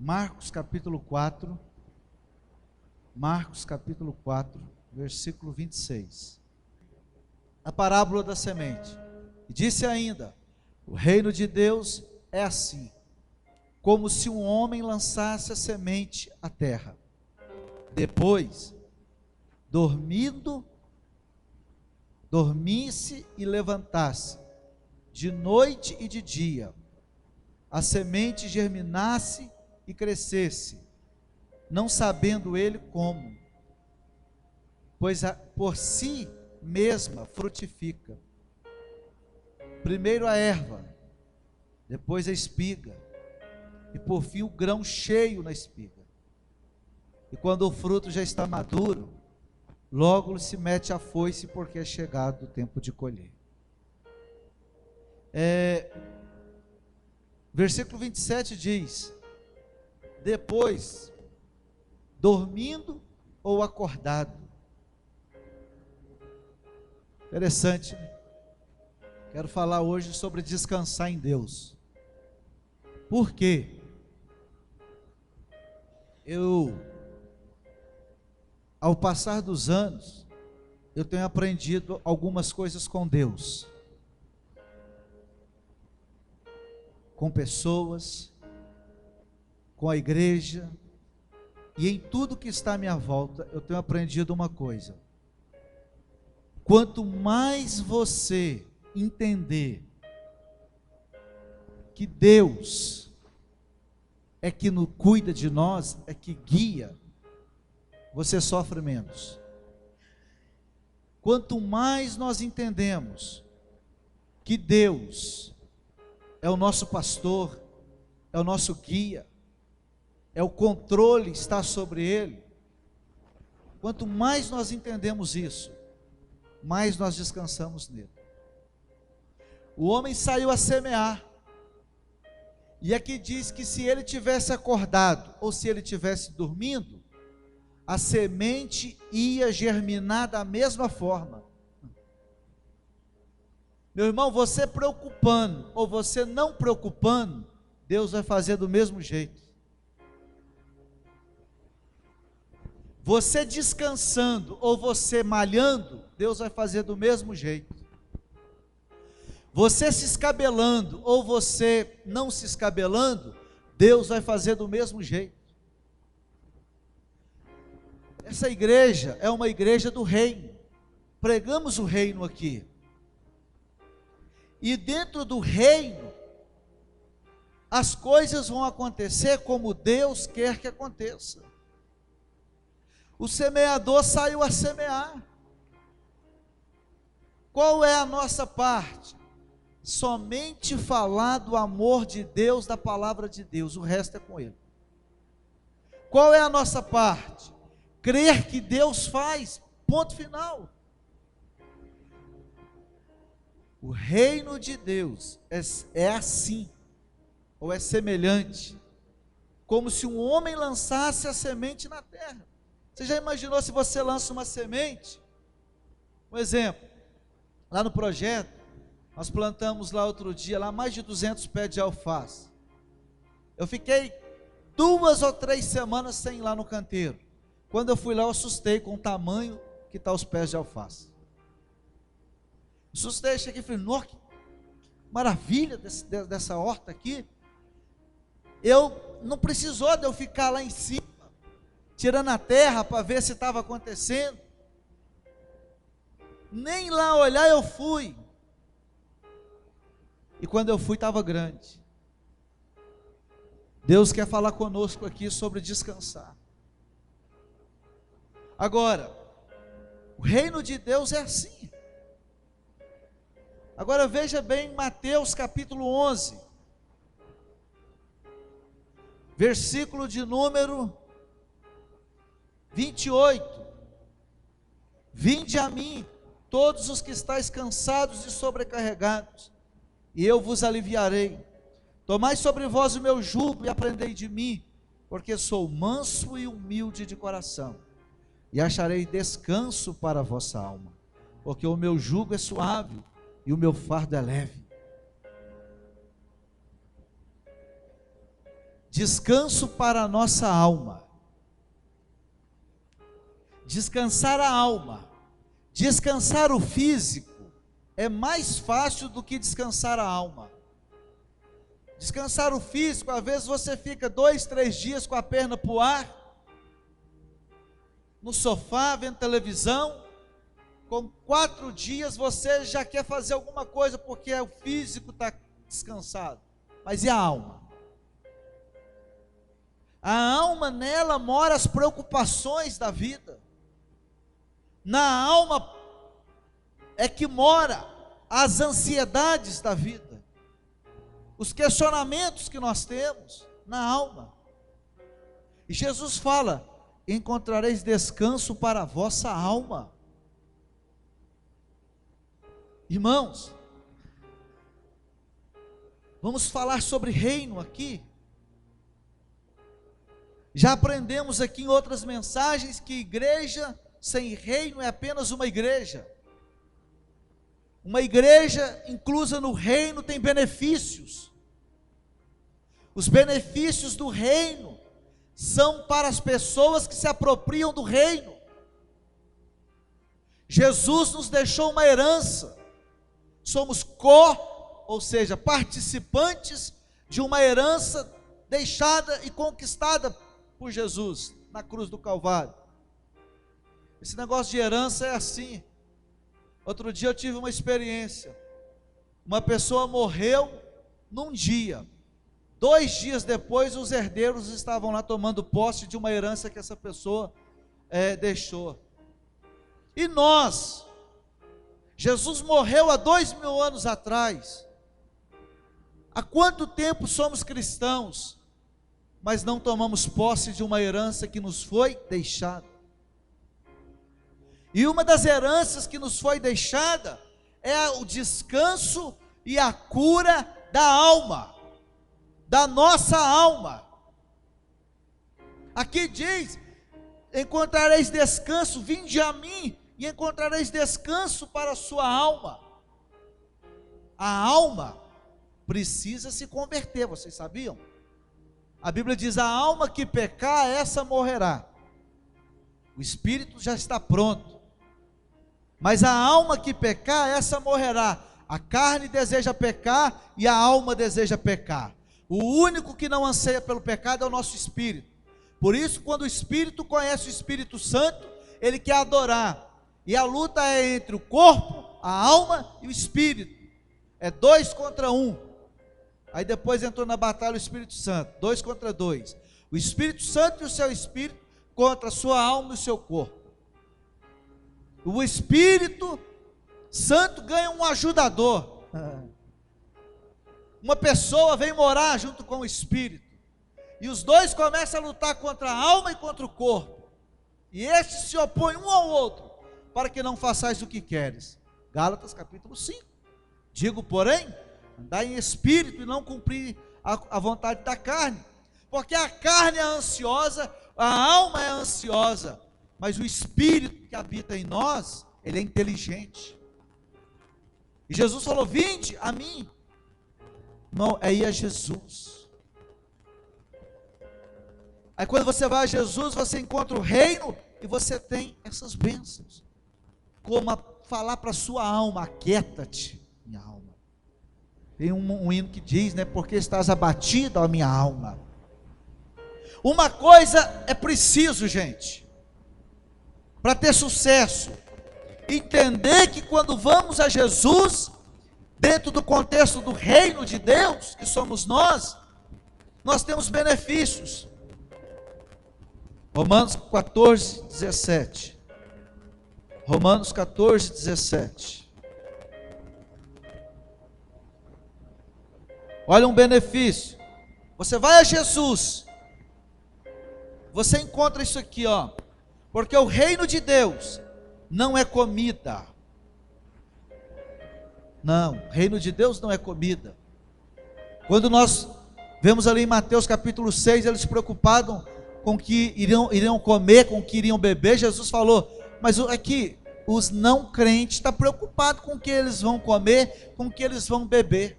Marcos capítulo 4, versículo 26. A parábola da semente. E disse ainda: o reino de Deus é assim, como se um homem lançasse a semente à terra. Depois, dormisse e levantasse, de noite e de dia, a semente germinasse e crescesse, não sabendo ele como, pois por si mesma frutifica. Primeiro a erva, depois a espiga, e por fim o grão cheio na espiga. E quando o fruto já está maduro, logo se mete a foice, porque é chegado o tempo de colher. Versículo 27 diz: depois, dormindo ou acordado. Interessante, né? Quero falar hoje sobre descansar em Deus. Por quê? Ao passar dos anos, eu tenho aprendido algumas coisas com Deus, com pessoas, com a igreja, e em tudo que está à minha volta, eu tenho aprendido uma coisa: quanto mais você entender que Deus é que cuida de nós, é que guia, você sofre menos. Quanto mais nós entendemos que Deus é o nosso pastor, é o nosso guia, é o controle está sobre ele, quanto mais nós entendemos isso, mais nós descansamos nele. O homem saiu a semear, e aqui diz que se ele tivesse acordado, ou se ele tivesse dormindo, a semente ia germinar da mesma forma. Meu irmão, você preocupando, ou você não preocupando, Deus vai fazer do mesmo jeito. Você descansando, ou você malhando, Deus vai fazer do mesmo jeito. Você se escabelando, ou você não se escabelando, Deus vai fazer do mesmo jeito. Essa igreja é uma igreja do reino, pregamos o reino aqui, e dentro do reino, as coisas vão acontecer como Deus quer que aconteça. O semeador saiu a semear. Qual é a nossa parte? Somente falar do amor de Deus, da palavra de Deus, o resto é com Ele. Qual é a nossa parte? Crer que Deus faz, ponto final. O reino de Deus é assim, ou é semelhante, como se um homem lançasse a semente na terra. Você já imaginou se você lança uma semente? Um exemplo, lá no projeto, nós plantamos lá outro dia, lá mais de 200 pés de alface. Eu fiquei 2 ou 3 semanas sem ir lá no canteiro. Quando eu fui lá, eu assustei com o tamanho que está os pés de alface. Assustei, cheguei e falei: nossa, que maravilha dessa horta aqui. Eu não precisou de eu ficar lá em cima, tirando a terra para ver se estava acontecendo. Nem lá olhar eu fui. E quando eu fui, estava grande. Deus quer falar conosco aqui sobre descansar. Agora, o reino de Deus é assim. Agora veja bem Mateus capítulo 11, versículo de número 28. Vinde a mim, todos os que estáis cansados e sobrecarregados, e eu vos aliviarei. Tomai sobre vós o meu jugo e aprendei de mim, porque sou manso e humilde de coração, e acharei descanso para a vossa alma, porque o meu jugo é suave e o meu fardo é leve. descanso para a nossa alma. Descansar a alma, descansar o físico é mais fácil do que descansar a alma. Descansar o físico, às vezes você fica 2, 3 dias com a perna para o ar, no sofá, vendo televisão. Com 4 dias você já quer fazer alguma coisa, porque o físico está descansado. Mas e a alma? A alma, nela mora as preocupações da vida. Na alma é que mora as ansiedades da vida, os questionamentos que nós temos na alma. E Jesus fala: encontrareis descanso para a vossa alma. Irmãos, vamos falar sobre reino aqui. Já aprendemos aqui em outras mensagens que igreja sem reino é apenas uma igreja. Uma igreja inclusa no reino tem benefícios. Os benefícios do reino são para as pessoas que se apropriam do reino. Jesus nos deixou uma herança. Somos ou seja, participantes de uma herança deixada e conquistada por Jesus na cruz do Calvário. Esse negócio de herança é assim. Outro dia eu tive uma experiência. Uma pessoa morreu num dia. 2 dias depois, os herdeiros estavam lá tomando posse de uma herança que essa pessoa deixou. E nós, Jesus morreu há 2000 anos atrás. Há quanto tempo somos cristãos, mas não tomamos posse de uma herança que nos foi deixada? E uma das heranças que nos foi deixada é o descanso e a cura da alma, da nossa alma. Aqui diz: encontrareis descanso, vinde a mim e encontrareis descanso para a sua alma. A alma precisa se converter, vocês sabiam? A Bíblia diz: a alma que pecar, essa morrerá. O espírito já está pronto, mas a alma que pecar, essa morrerá. A carne deseja pecar e a alma deseja pecar. O único que não anseia pelo pecado é o nosso espírito. Por isso, quando o espírito conhece o Espírito Santo, ele quer adorar. E a luta é entre o corpo, a alma e o espírito. É 2 contra 1. Aí depois entrou na batalha o Espírito Santo, 2 contra 2. O Espírito Santo e o seu espírito contra a sua alma e o seu corpo. O Espírito Santo ganha um ajudador. Uma pessoa vem morar junto com o Espírito. E os dois começam a lutar contra a alma e contra o corpo. E estes se opõem um ao outro, para que não façais o que queres. Gálatas capítulo 5. Digo, porém, andar em espírito e não cumprir a vontade da carne. Porque a carne é ansiosa, a alma é ansiosa, mas o Espírito que habita em nós, ele é inteligente. E Jesus falou: vinde a mim. Não, é ir a Jesus. Aí quando você vai a Jesus, você encontra o reino e você tem essas bênçãos. Como falar para a sua alma: aquieta-te, minha alma. Tem um hino que diz, né? Porque estás abatido, ó minha alma. Uma coisa é preciso, gente, para ter sucesso: entender que quando vamos a Jesus, dentro do contexto do reino de Deus, que somos nós temos benefícios. Romanos 14, 17. Romanos 14, 17. Olha um benefício. Você vai a Jesus, você encontra isso aqui, ó. Porque o reino de Deus não é comida. Não, o reino de Deus não é comida. Quando nós vemos ali em Mateus capítulo 6, eles se preocupavam com o que iriam comer, com o que iriam beber. Jesus falou: mas aqui, os não crentes estão preocupados com o que eles vão comer, com o que eles vão beber.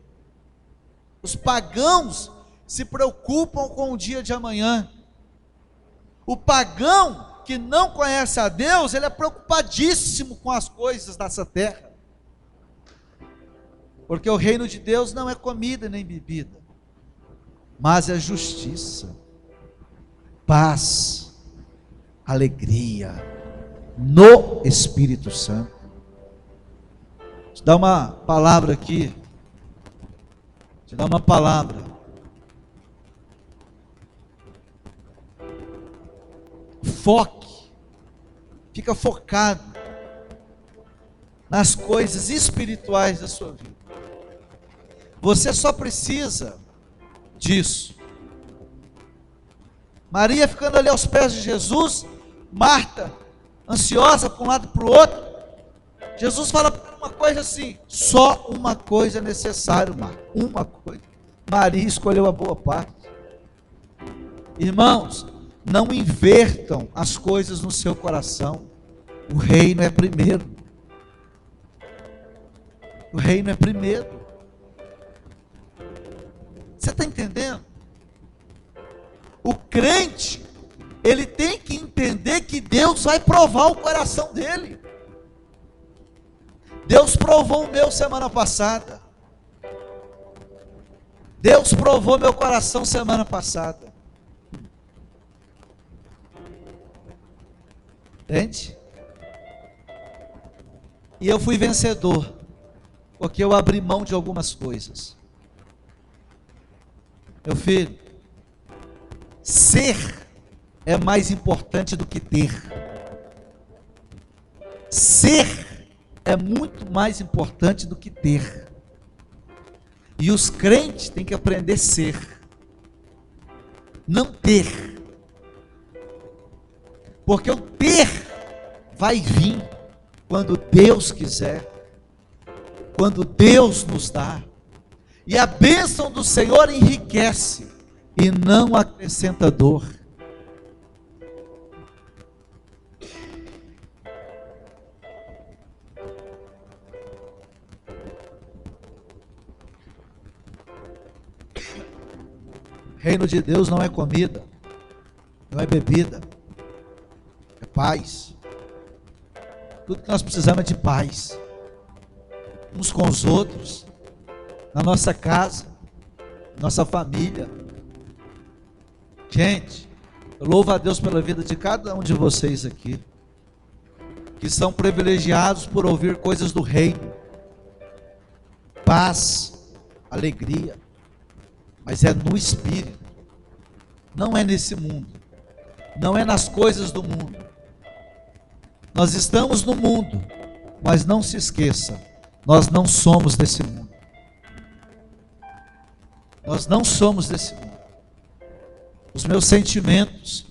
Os pagãos se preocupam com o dia de amanhã. O pagão que não conhece a Deus, ele é preocupadíssimo com as coisas dessa terra. Porque o reino de Deus não é comida nem bebida, mas é justiça, paz, alegria no Espírito Santo. Vou te dar uma palavra aqui. Te dar uma palavra. Foque. Fica focado nas coisas espirituais da sua vida. Você só precisa disso. Maria ficando ali aos pés de Jesus, Marta ansiosa para um lado e para o outro. Jesus fala uma coisa assim: só uma coisa é necessário, Marta, uma coisa. Maria escolheu a boa parte. Irmãos, não invertam as coisas no seu coração. O reino é primeiro. O reino é primeiro. Você está entendendo? O crente, ele tem que entender que Deus vai provar o coração dele. Deus provou o meu semana passada. Deus provou meu coração semana passada. Entende? E eu fui vencedor, porque eu abri mão de algumas coisas. Meu filho, ser é mais importante do que ter. Ser é muito mais importante do que ter. E os crentes têm que aprender a ser, não ter. Porque o ter vai vir quando Deus quiser, quando Deus nos dá. E a bênção do Senhor enriquece e não acrescenta dor. Reino de Deus não é comida, não é bebida, é paz. Tudo que nós precisamos é de paz, uns com os outros, na nossa casa, nossa família. Gente, eu louvo a Deus pela vida de cada um de vocês aqui, que são privilegiados por ouvir coisas do reino, paz, alegria, mas é no Espírito, não é nesse mundo, não é nas coisas do mundo. Nós estamos no mundo, mas não se esqueça, nós não somos desse mundo. Nós não somos desse mundo. Os meus sentimentos,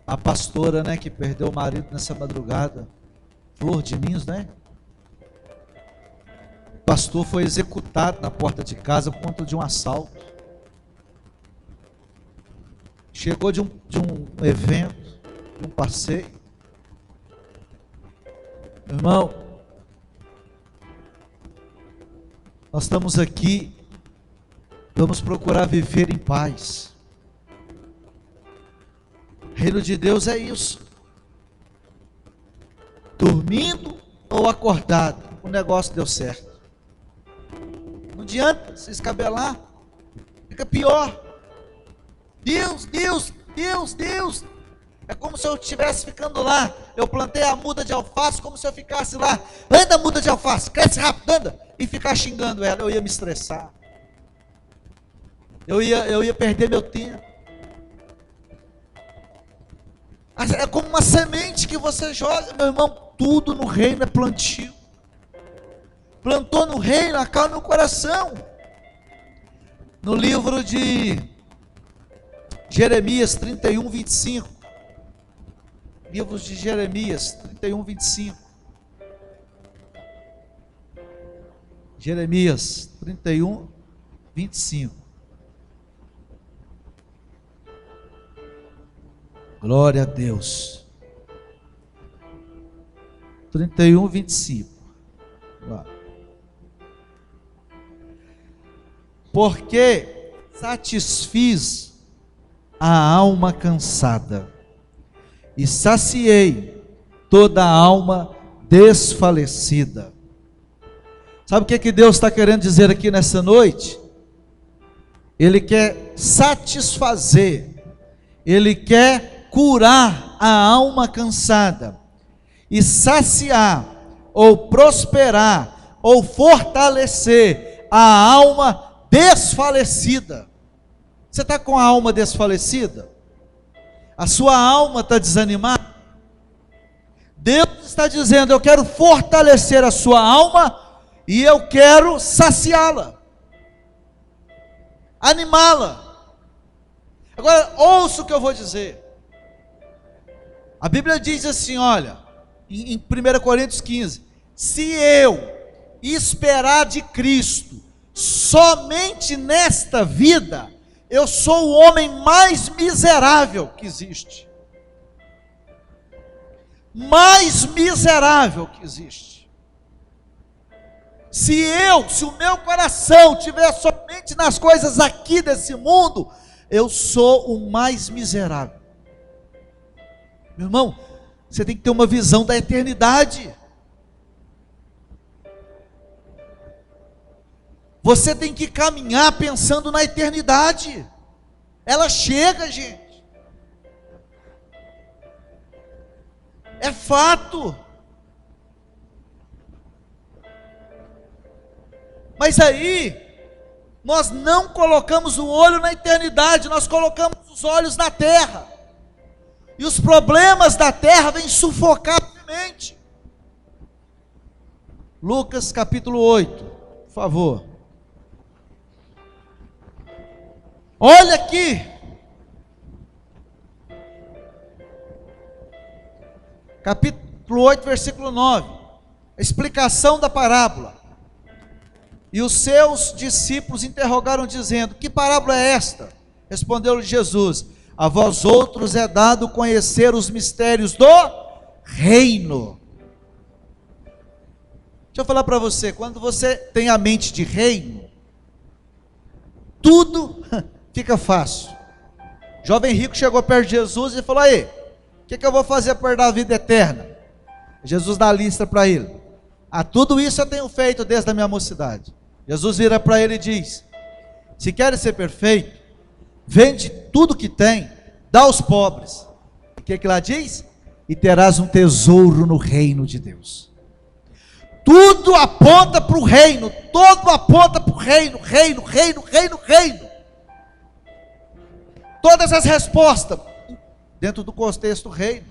a pastora, né, que perdeu o marido nessa madrugada, Flor de Ninhos, né? O pastor foi executado na porta de casa por conta de um assalto. Chegou de um evento, de um passeio. Irmão, nós estamos aqui, vamos procurar viver em paz. O reino de Deus é isso. Dormindo ou acordado, o negócio deu certo. Não adianta se escabelar, fica pior. Deus, Deus, Deus, Deus. É como se eu estivesse ficando lá. Eu plantei a muda de alface, como se eu ficasse lá. Anda, muda de alface, cresce rápido, anda. E ficar xingando ela, eu ia me estressar. Eu ia perder meu tempo. É como uma semente que você joga, meu irmão. Tudo no reino é plantio. Plantou no reino, acalma no coração. No livro de Jeremias 31, 25. Livros de Jeremias 31, 25. Jeremias 31, 25. Glória a Deus. 31, 25. Lá. porque satisfiz a alma cansada e saciei toda a alma desfalecida. Sabe o que Deus está querendo dizer aqui nessa noite? Ele quer satisfazer, Ele quer curar a alma cansada e saciar, ou prosperar, ou fortalecer a alma desfalecida. Você está com a alma desfalecida? A sua alma está desanimada? Deus está dizendo: eu quero fortalecer a sua alma e eu quero saciá-la, animá-la. Agora, ouça o que eu vou dizer. A Bíblia diz assim, olha, em 1 Coríntios 15, se eu esperar de Cristo somente nesta vida, eu sou o homem mais miserável que existe. Mais miserável que existe. Se o meu coração estiver somente nas coisas aqui desse mundo, eu sou o mais miserável. Meu irmão, você tem que ter uma visão da eternidade. Você tem que caminhar pensando na eternidade. Ela chega, gente. É fato. Mas aí, nós não colocamos o olho na eternidade, nós colocamos os olhos na terra. E os problemas da terra vêm sufocar a mente. Lucas capítulo 8, por favor. Olha aqui. Capítulo 8, versículo 9. A explicação da parábola. E os seus discípulos interrogaram dizendo: que parábola é esta? Respondeu-lhe Jesus: a vós outros é dado conhecer os mistérios do reino. Deixa eu falar para você, quando você tem a mente de reino, tudo fica fácil. Jovem rico chegou perto de Jesus e falou: aí, o que eu vou fazer para herdar a vida eterna? Jesus dá a lista para ele: tudo isso eu tenho feito desde a minha mocidade. Jesus vira para ele e diz: se queres ser perfeito, vende tudo que tem, dá aos pobres. O que lá diz? E terás um tesouro no reino de Deus. Tudo aponta para o reino, todo aponta para o reino, reino. Todas as respostas, dentro do contexto reino.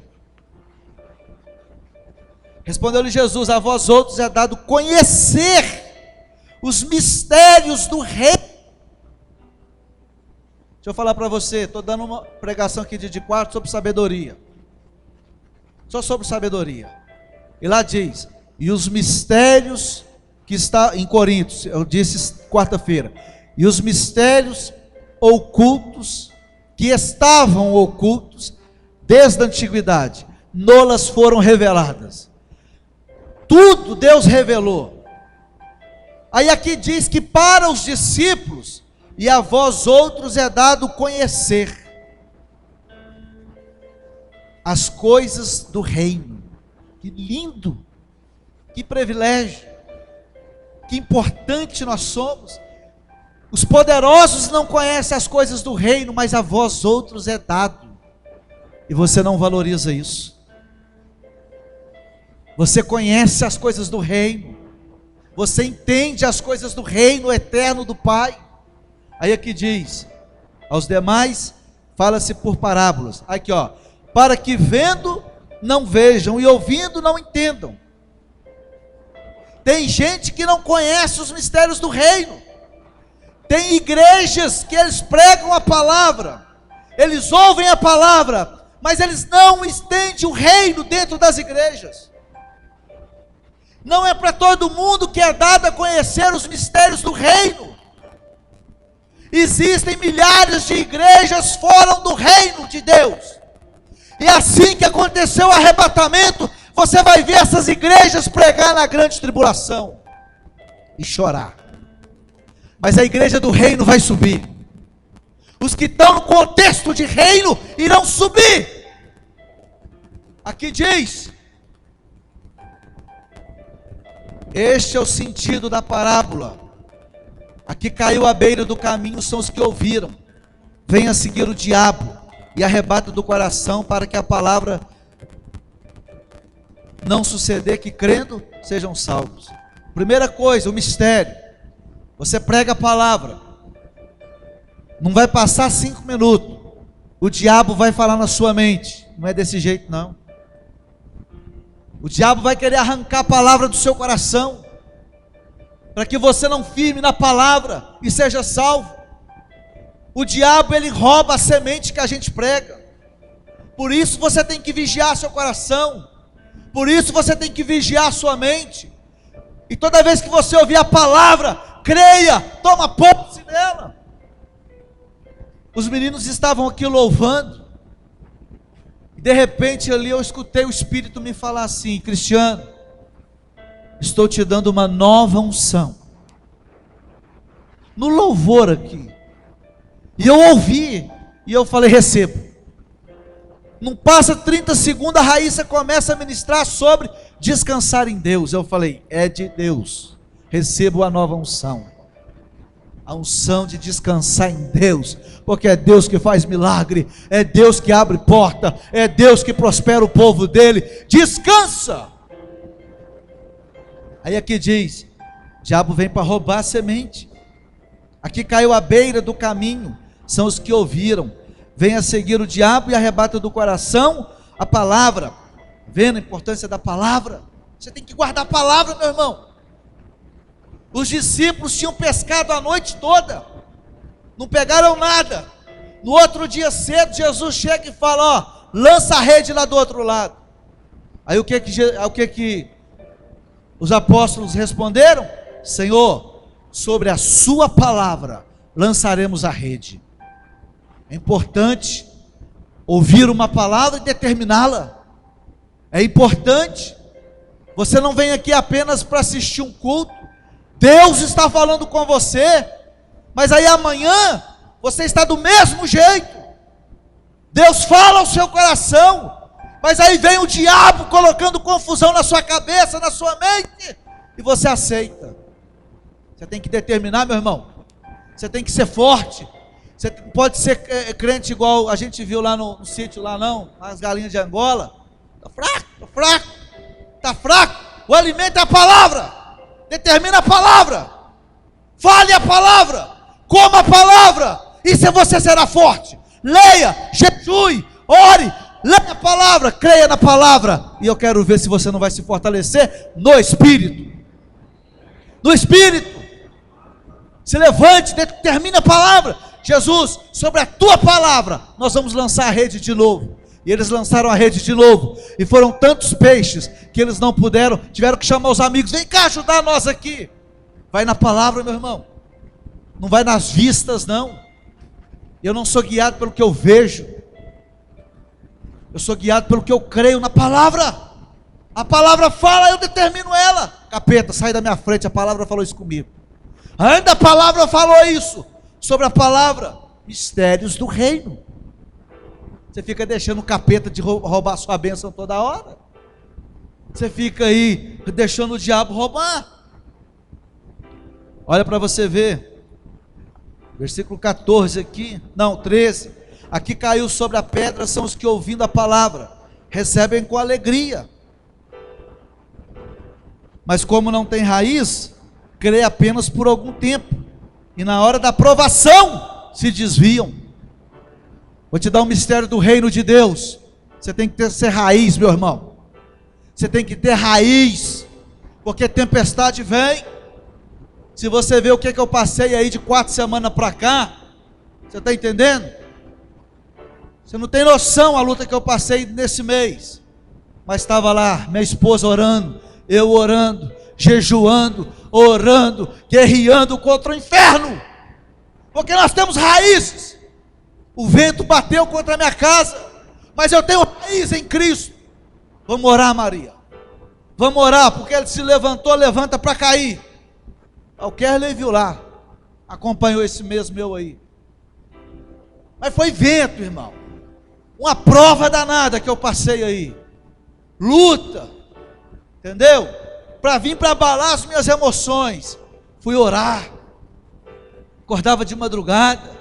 Respondeu-lhe Jesus: a vós outros é dado conhecer os mistérios do reino. Deixa eu falar para você, estou dando uma pregação aqui de quarto sobre sabedoria. Só sobre sabedoria. E lá diz: e os mistérios que está em Coríntios, eu disse quarta-feira, e os mistérios ocultos, que estavam ocultos desde a antiguidade, nolas foram reveladas. Tudo Deus revelou. Aí aqui diz que para os discípulos, e a vós outros é dado conhecer as coisas do reino. Que lindo, que privilégio, que importante nós somos. Os poderosos não conhecem as coisas do reino, mas a vós outros é dado, e você não valoriza isso. Você conhece as coisas do reino, você entende as coisas do reino eterno do Pai. Aí aqui diz: aos demais fala-se por parábolas. Aqui ó, para que vendo não vejam e ouvindo não entendam. Tem gente que não conhece os mistérios do reino. Tem igrejas que eles pregam a palavra, eles ouvem a palavra, mas eles não entendem o reino dentro das igrejas. Não é para todo mundo que é dado a conhecer os mistérios do reino. Existem milhares de igrejas fora do reino de Deus. E assim que aconteceu o arrebatamento, você vai ver essas igrejas pregar na grande tribulação e chorar. mas a igreja do reino vai subir. Os que estão no contexto de reino irão subir. Aqui diz: este é o sentido da parábola. Aqui caiu à beira do caminho são os que ouviram. Venha seguir o diabo e arrebata do coração, para que a palavra não suceder, que crendo sejam salvos. Primeira coisa, o mistério. Você prega a palavra, não vai passar 5 minutos, o diabo vai falar na sua mente. Não é desse jeito não. O diabo vai querer arrancar a palavra do seu coração, para que você não firme na palavra e seja salvo. O diabo, ele rouba a semente que a gente prega. Por isso você tem que vigiar seu coração. Por isso você tem que vigiar sua mente. E toda vez que você ouvir a palavra, creia, toma posse dela. Os meninos estavam aqui louvando, e de repente ali eu escutei o Espírito me falar assim: Cristiano, estou te dando uma nova unção. No louvor aqui. E eu ouvi, e eu falei: recebo. Não passa 30 segundos, a Raíssa começa a ministrar sobre descansar em Deus. Eu falei: é de Deus, recebo a nova unção. A unção de descansar em Deus, porque é Deus que faz milagre, é Deus que abre porta, é Deus que prospera o povo dele. Descansa. Aí aqui diz: o diabo vem para roubar a semente. Aqui caiu à beira do caminho, são os que ouviram. Venha seguir o diabo e arrebata do coração a palavra. Vendo a importância da palavra? Você tem que guardar a palavra, meu irmão. Os discípulos tinham pescado a noite toda, não pegaram nada. No outro dia cedo, Jesus chega e fala: ó, lança a rede lá do outro lado. Aí o que os apóstolos responderam? Senhor, sobre a sua palavra lançaremos a rede. É importante ouvir uma palavra e determiná-la. É importante. Você não vem aqui apenas para assistir um culto. Deus está falando com você, mas aí amanhã você está do mesmo jeito. Deus fala ao seu coração, mas aí vem o diabo colocando confusão na sua cabeça, na sua mente, e você aceita. Você tem que determinar, meu irmão. Você tem que ser forte. Você pode ser crente igual a gente viu lá no sítio, lá não, as galinhas de Angola. Está fraco, está fraco, está fraco. O alimento é a palavra. Determina a palavra. Fale a palavra. Coma a palavra. E se você será forte. Leia, jejue, ore, leia a palavra, creia na palavra. E eu quero ver se você não vai se fortalecer no Espírito. No Espírito. Se levante, determine a palavra. Jesus, sobre a tua palavra, nós vamos lançar a rede de novo. E eles lançaram a rede de novo. E foram tantos peixes que eles não puderam, tiveram que chamar os amigos: vem cá ajudar nós aqui. Vai na palavra, meu irmão. Não vai nas vistas, não. Eu não sou guiado pelo que eu vejo. Eu sou guiado pelo que eu creio na palavra. A palavra fala, eu determino ela. Capeta, sai da minha frente, a palavra falou isso comigo. Ainda a palavra falou isso. Sobre a palavra, mistérios do reino. Você fica deixando o capeta de roubar a sua bênção toda hora. Você fica aí deixando o diabo roubar. Olha para você ver. Versículo 14 aqui, não, 13. Aqui caiu sobre a pedra são os que, ouvindo a palavra, recebem com alegria. Mas como não tem raiz, crê apenas por algum tempo. E na hora da provação, se desviam. Vou te dar um mistério do reino de Deus. Você tem que ser raiz, meu irmão. Você tem que ter raiz. Porque tempestade vem. Se você vê o que eu passei aí de 4 semanas para cá, você está entendendo? Você não tem noção a luta que eu passei nesse mês. Mas estava lá, minha esposa orando, eu orando, jejuando, orando, guerreando contra o inferno. Porque nós temos raízes. O vento bateu contra a minha casa, mas eu tenho raiz em Cristo. Vamos orar, Maria. Vamos orar, porque ele se levantou, levanta para cair. O Kerley viu lá. acompanhou esse mês meu aí. Mas foi vento, irmão. Uma prova danada que eu passei aí. Luta. Entendeu? Para vir para abalar as minhas emoções. Fui orar. Acordava de madrugada.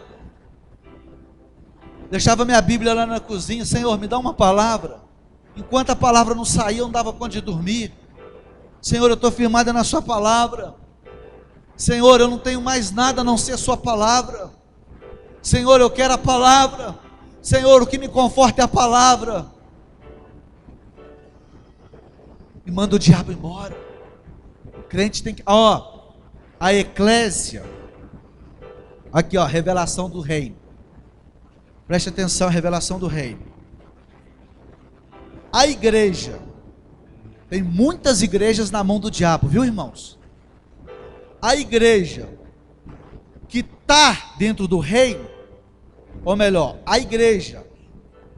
Deixava minha Bíblia lá na cozinha. Senhor, me dá uma palavra. Enquanto a palavra não saía, eu não dava conta de dormir. Senhor, eu estou firmada na sua palavra. Senhor, eu não tenho mais nada a não ser a sua palavra. Senhor, eu quero a palavra. Senhor, o que me conforta é a palavra. E manda o diabo embora. O crente tem que... a eclésia. Aqui, revelação do reino. Preste atenção, a revelação do reino. A igreja. Tem muitas igrejas na mão do diabo, viu, irmãos? A igreja que está dentro do reino, ou melhor, a igreja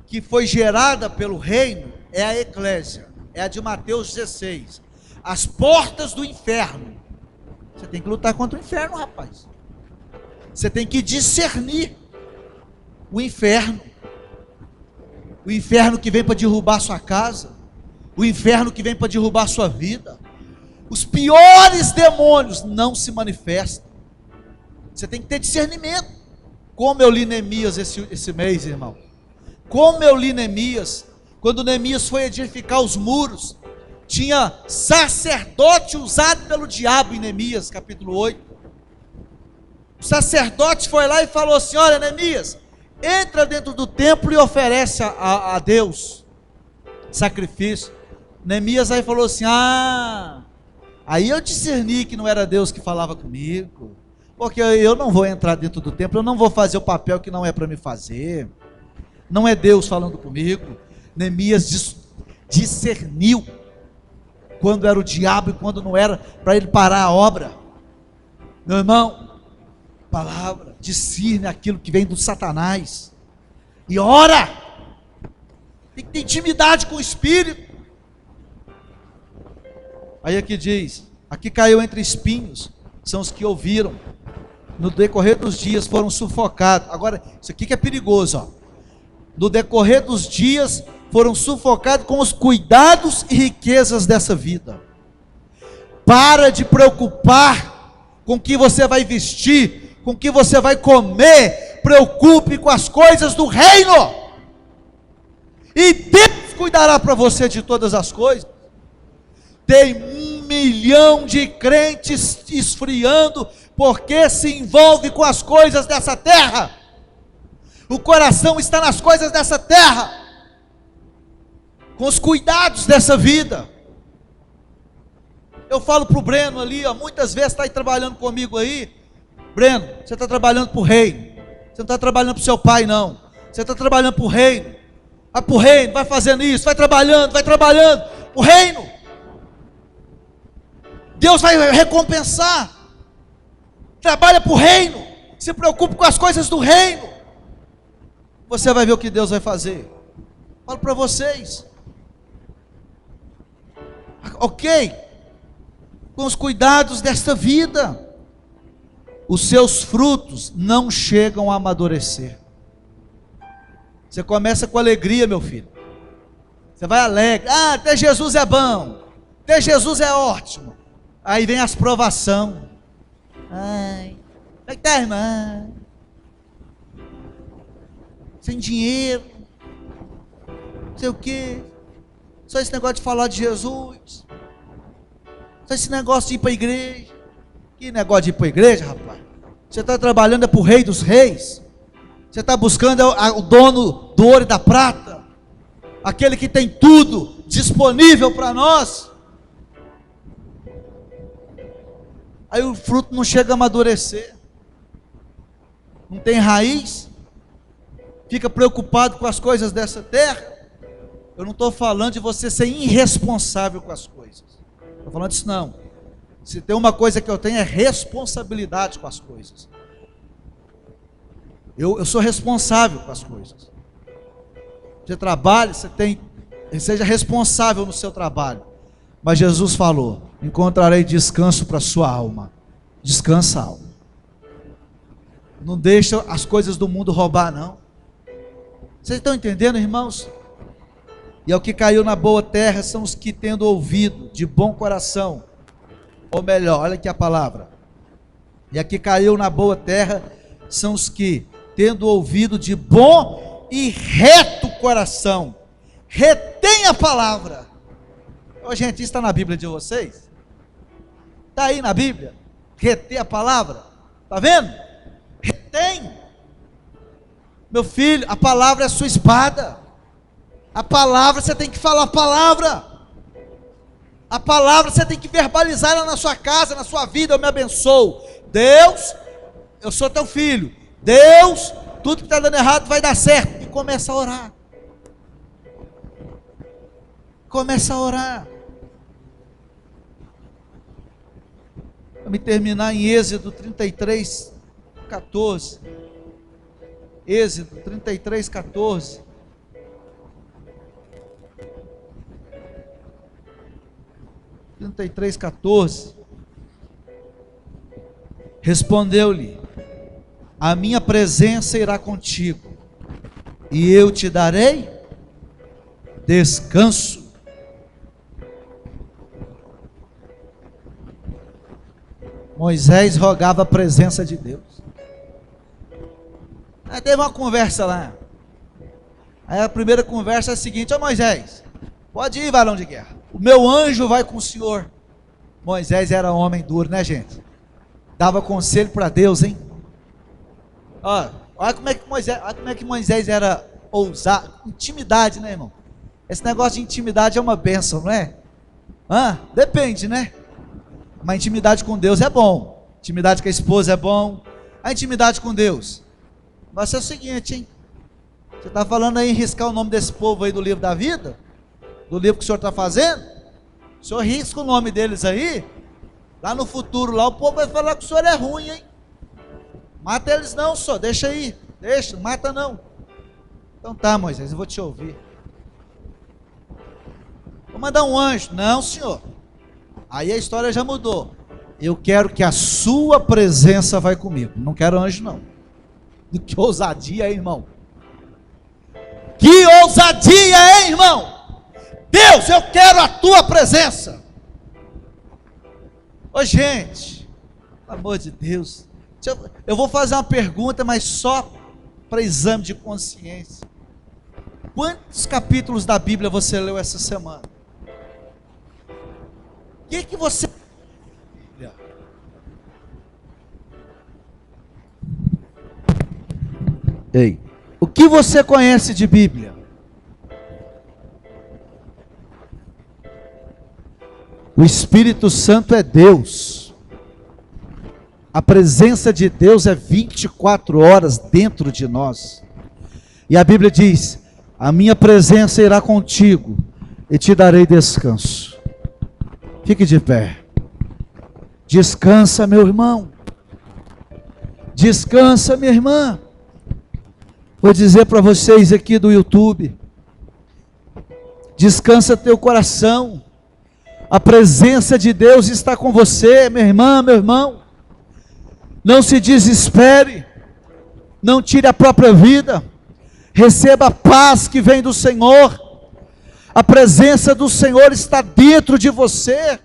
que foi gerada pelo reino, é a eclésia, é a de Mateus 16, as portas do inferno. Você tem que lutar contra o inferno, rapaz. Você tem que discernir o inferno que vem para derrubar sua casa, o inferno que vem para derrubar sua vida. Os piores demônios não se manifestam. Você tem que ter discernimento. Como eu li Neemias esse mês, irmão. Como eu li Neemias. Quando Neemias foi edificar os muros, tinha sacerdote usado pelo diabo em Neemias, capítulo 8. O sacerdote foi lá e falou assim: olha, Neemias, entra dentro do templo e oferece a Deus sacrifício. Neemias aí falou assim: aí eu discerni que não era Deus que falava comigo, porque eu não vou entrar dentro do templo, eu não vou fazer o papel que não é para me fazer, não é Deus falando comigo. Neemias discerniu quando era o diabo e quando não era, para ele parar a obra. Meu irmão, palavra, discerne aquilo que vem do Satanás, e ora, tem que ter intimidade com o Espírito. Aí aqui diz, aqui caiu entre espinhos, são os que ouviram, no decorrer dos dias foram sufocados. Agora, isso aqui que é perigoso, no decorrer dos dias foram sufocados com os cuidados e riquezas dessa vida. Para de preocupar com o que você vai vestir, com o que você vai comer, preocupe com as coisas do reino, e Deus cuidará para você de todas as coisas. Tem 1 milhão de crentes esfriando, porque se envolve com as coisas dessa terra. O coração está nas coisas dessa terra, com os cuidados dessa vida. Eu falo para o Breno ali, muitas vezes está aí trabalhando comigo aí. Breno, você está trabalhando para o reino, você não está trabalhando para o seu pai não, você está trabalhando para o reino. Vai para o reino, vai fazendo isso, vai trabalhando, para o reino. Deus vai recompensar. Trabalha para o reino, se preocupe com as coisas do reino, você vai ver o que Deus vai fazer. Falo para vocês, ok, com os cuidados desta vida, os seus frutos não chegam a amadurecer. Você começa com alegria, meu filho, você vai alegre, até Jesus é bom, até Jesus é ótimo. Aí vem as provação. Ai, como é que tá, irmã? Sem dinheiro, não sei o que, só esse negócio de falar de Jesus, só esse negócio de ir para a igreja. Que negócio de ir para a igreja, rapaz? Você está trabalhando para o Rei dos Reis, você está buscando o dono do ouro e da prata, aquele que tem tudo disponível para nós. Aí o fruto não chega a amadurecer, não tem raiz, fica preocupado com as coisas dessa terra. Eu não estou falando de você ser irresponsável com as coisas, estou falando disso não. Se tem uma coisa que eu tenho é responsabilidade com as coisas. Eu sou responsável com as coisas. Você trabalha, seja responsável no seu trabalho. Mas Jesus falou: encontrarei descanso para a sua alma. Descansa a alma. Não deixa as coisas do mundo roubar, não. Vocês estão entendendo, irmãos? E o que caiu na boa terra são os que, tendo ouvido de bom coração, ou melhor, olha aqui a palavra. E aqui caiu na boa terra são os que, tendo ouvido de bom e reto coração, retém a palavra. Ô, gente, isso está na Bíblia de vocês? Está aí na Bíblia? Reter a palavra? Está vendo? Retém. Meu filho, a palavra é a sua espada. A palavra, você tem que falar a palavra. A palavra você tem que verbalizar ela na sua casa, na sua vida. Eu me abençoo. Deus, eu sou teu filho. Deus, tudo que está dando errado vai dar certo. E começa a orar. Começa a orar. Vamos terminar em Êxodo 33, 14. Êxodo 33, 14. Respondeu-lhe: a minha presença irá contigo, e eu te darei descanso. Moisés rogava a presença de Deus. Aí teve uma conversa lá. Aí a primeira conversa é a seguinte: ô Moisés, pode ir, varão de guerra, o meu anjo vai com o senhor. Moisés era homem duro, né, gente? Dava conselho para Deus, hein? Olha como é que Moisés era ousado. Intimidade, né, irmão? Esse negócio de intimidade é uma bênção, não é? Depende, né? Mas intimidade com Deus é bom. Intimidade com a esposa é bom. A intimidade com Deus vai ser o seguinte, hein? Você está falando aí em riscar o nome desse povo aí do livro da vida? Do livro que o senhor está fazendo? O senhor risca o nome deles aí? Lá no futuro, lá o povo vai falar que o senhor é ruim, hein? Mata eles não, senhor, deixa aí. Deixa, não mata não. Então tá, Moisés, eu vou te ouvir. Vou mandar um anjo. Não, senhor. Aí a história já mudou. Eu quero que a sua presença vai comigo. Não quero anjo não. Que ousadia, hein, irmão? Que ousadia, hein, irmão? Deus, eu quero a tua presença. Ô gente, pelo amor de Deus, eu vou fazer uma pergunta, mas só para exame de consciência. Quantos capítulos da Bíblia você leu essa semana? O que você... Ei, o que você conhece de Bíblia? O Espírito Santo é Deus. A presença de Deus é 24 horas dentro de nós. E a Bíblia diz: a minha presença irá contigo e te darei descanso. Fique de pé. Descansa, meu irmão. Descansa, minha irmã. Vou dizer para vocês aqui do YouTube: descansa teu coração. A presença de Deus está com você, minha irmã, meu irmão. Não se desespere, não tire a própria vida, receba a paz que vem do Senhor. A presença do Senhor está dentro de você,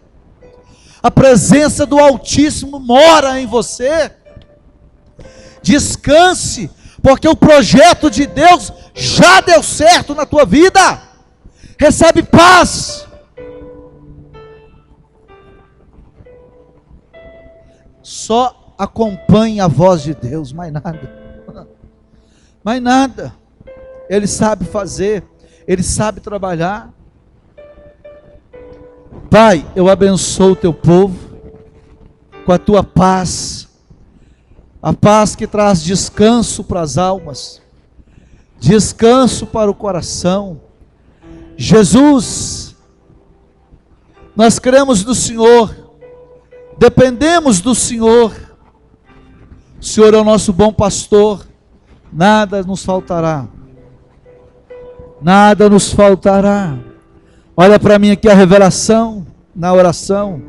a presença do Altíssimo mora em você. Descanse, porque o projeto de Deus já deu certo na tua vida. Recebe paz. Só acompanhe a voz de Deus, mais nada. Mais nada. Ele sabe fazer, Ele sabe trabalhar. Pai, eu abençoo o teu povo com a tua paz, a paz que traz descanso para as almas, descanso para o coração. Jesus, nós cremos no Senhor, dependemos do Senhor. O Senhor é o nosso bom pastor, nada nos faltará. Nada nos faltará. Olha para mim aqui a revelação na oração.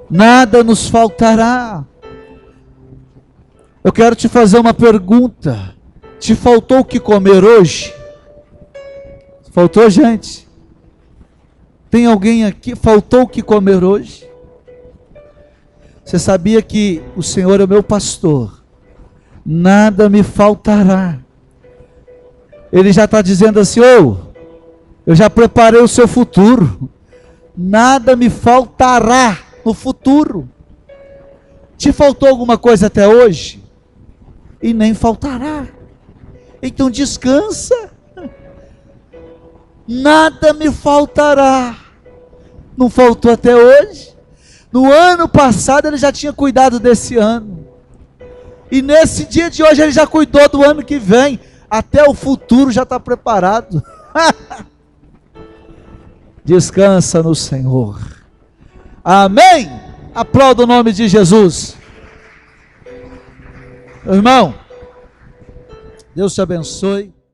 Nada nos faltará. Eu quero te fazer uma pergunta. Te faltou o que comer hoje? Faltou, gente? Tem alguém aqui? Faltou o que comer hoje? Você sabia que o Senhor é o meu pastor? Nada me faltará. Ele já está dizendo assim: eu já preparei o seu futuro. Nada me faltará no futuro. Te faltou alguma coisa até hoje? E nem faltará. Então descansa. Nada me faltará. Não faltou até hoje. No ano passado ele já tinha cuidado desse ano. E nesse dia de hoje ele já cuidou do ano que vem. Até o futuro já está preparado. Descansa no Senhor. Amém? Aplauda o nome de Jesus. Meu irmão, Deus te abençoe.